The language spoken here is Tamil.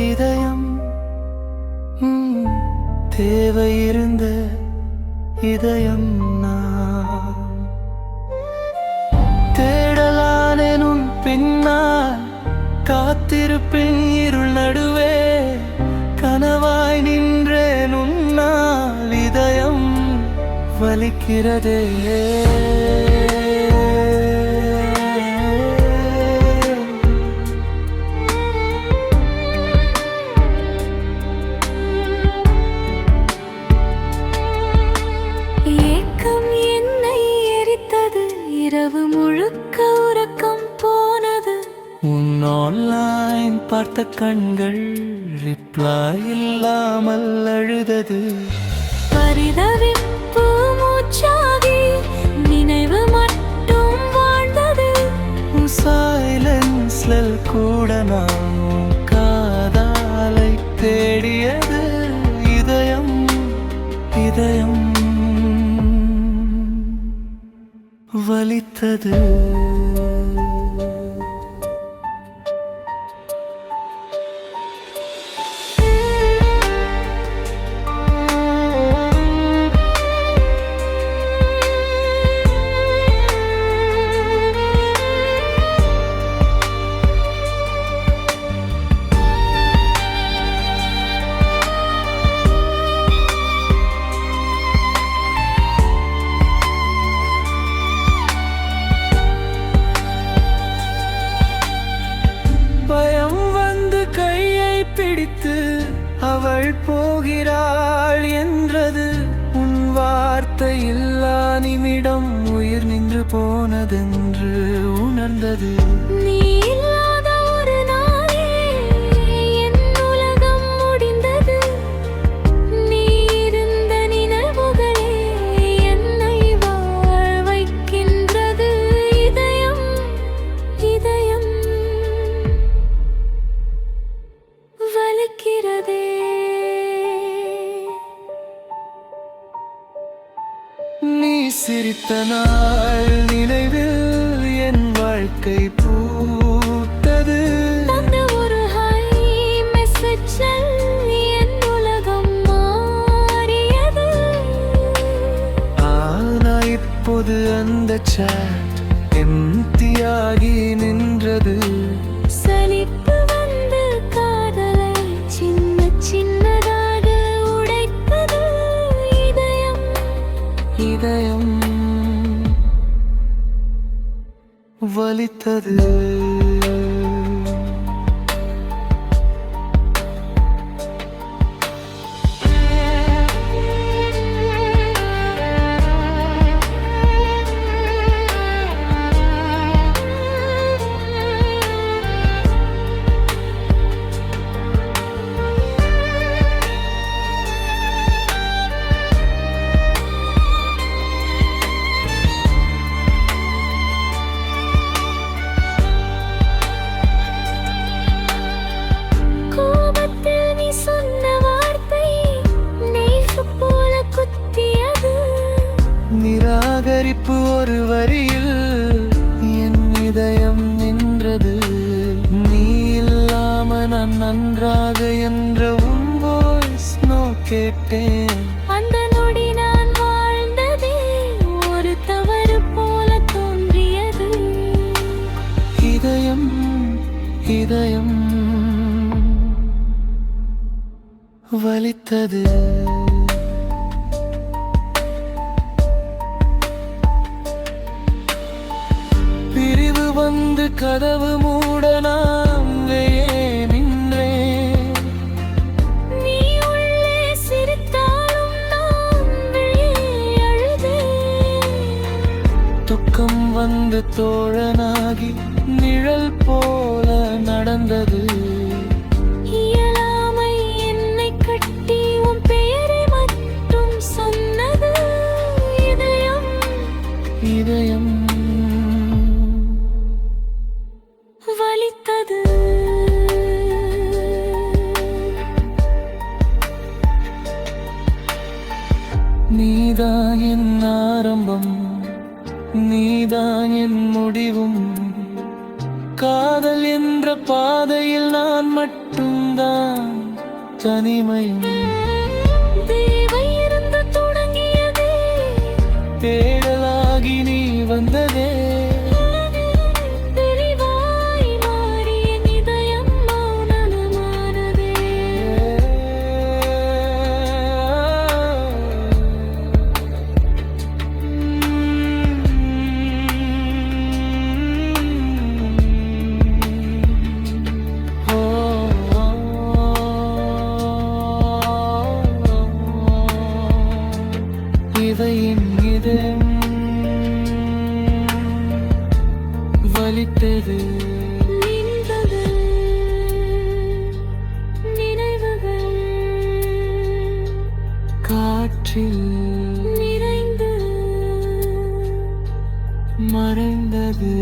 இதயம் தேவை இருந்த இதயம் நான் தேடலானேனும் பின்னால் காத்திருப்பேன் இருள் நடுவே கனவாய் நின்றேன் உன்னால் இதயம் வலிக்கிறதே இரவு முழுக்க உறக்கம் போனது. உன் ஆன்லைன் பார்த்த கண்கள் ரிப்ளை இல்லாமல் அழுதது. பரிதவிப்பு மூச்சாகி நினைவு மட்டும் வாழ்ந்தது. உன் சைலன்ஸ்ல கூட நான் காதலை தேடியது. இதயம் இதயம் வலித்தது. பயம் வந்து கையை பிடித்து அவள் போகிறாள் என்றது. உன் வார்த்தை இல்லா நிமிடம் உயிர் நின்று போனதென்று உணர்ந்தது. நீ இல்லாத ஒரு நாளே என் உலகம் முடிந்தது. நீ இருந்த நினைவுகளே என்னை வாழ வைக்கின்றது. இதயம் இதயம் வலிக்கிறதே. நீ சிரித்த நாள் நினைவில் என் வாழ்க்கை பூத்தது. அந்த ஒரு ஹை மெசேஜில் என் உலகம் மாறியது. ஆனா இப்போது அந்த சாட் எம்டியாகி நின்றது. சலிப்பு வந்து காதலை சின்ன சின்னதாக உடைத்தது. இதயம் இதயம் வலித்தது. நிராகரிப்பு ஒரு வரியில் என் இதயம் நின்றது. நீ இல்லாம நான் நன்றாக என்ற உன் வாய்ஸ் நோ கேட்டேன். அந்த நொடி நான் வாழ்ந்ததே ஒரு தவறு போல தோன்றியது. இதயம் இதயம் வலித்தது. பிரிவு வந்து கதவு மூட நான் நின்றேன். நீ உள்ளே சிரித்தாலும் நான் வெளியே அழுதேன். துக்கம் வந்து தோழனாகி நிழல் போல நடந்தது. இயலாமை என்னை கட்டி உன் பெயரை மட்டும் சொன்னது. இதயம் இதயம் வலித்தது. நீதான் என் ஆரம்பம், நீதான் என் முடிவும். காதல் என்ற பாதையில் நான் மட்டும்தான் தனிமையும் தேவை இருந்து தொடங்கியதே தேடலாகி நீ வந்ததே தெளிவாய் மாறிய இதயம் மௌனமானதே இவையின் இதயம் வலித்தது நினைவுகள் நினைவுகள் காற்றில் நிறைந்து மறைந்தது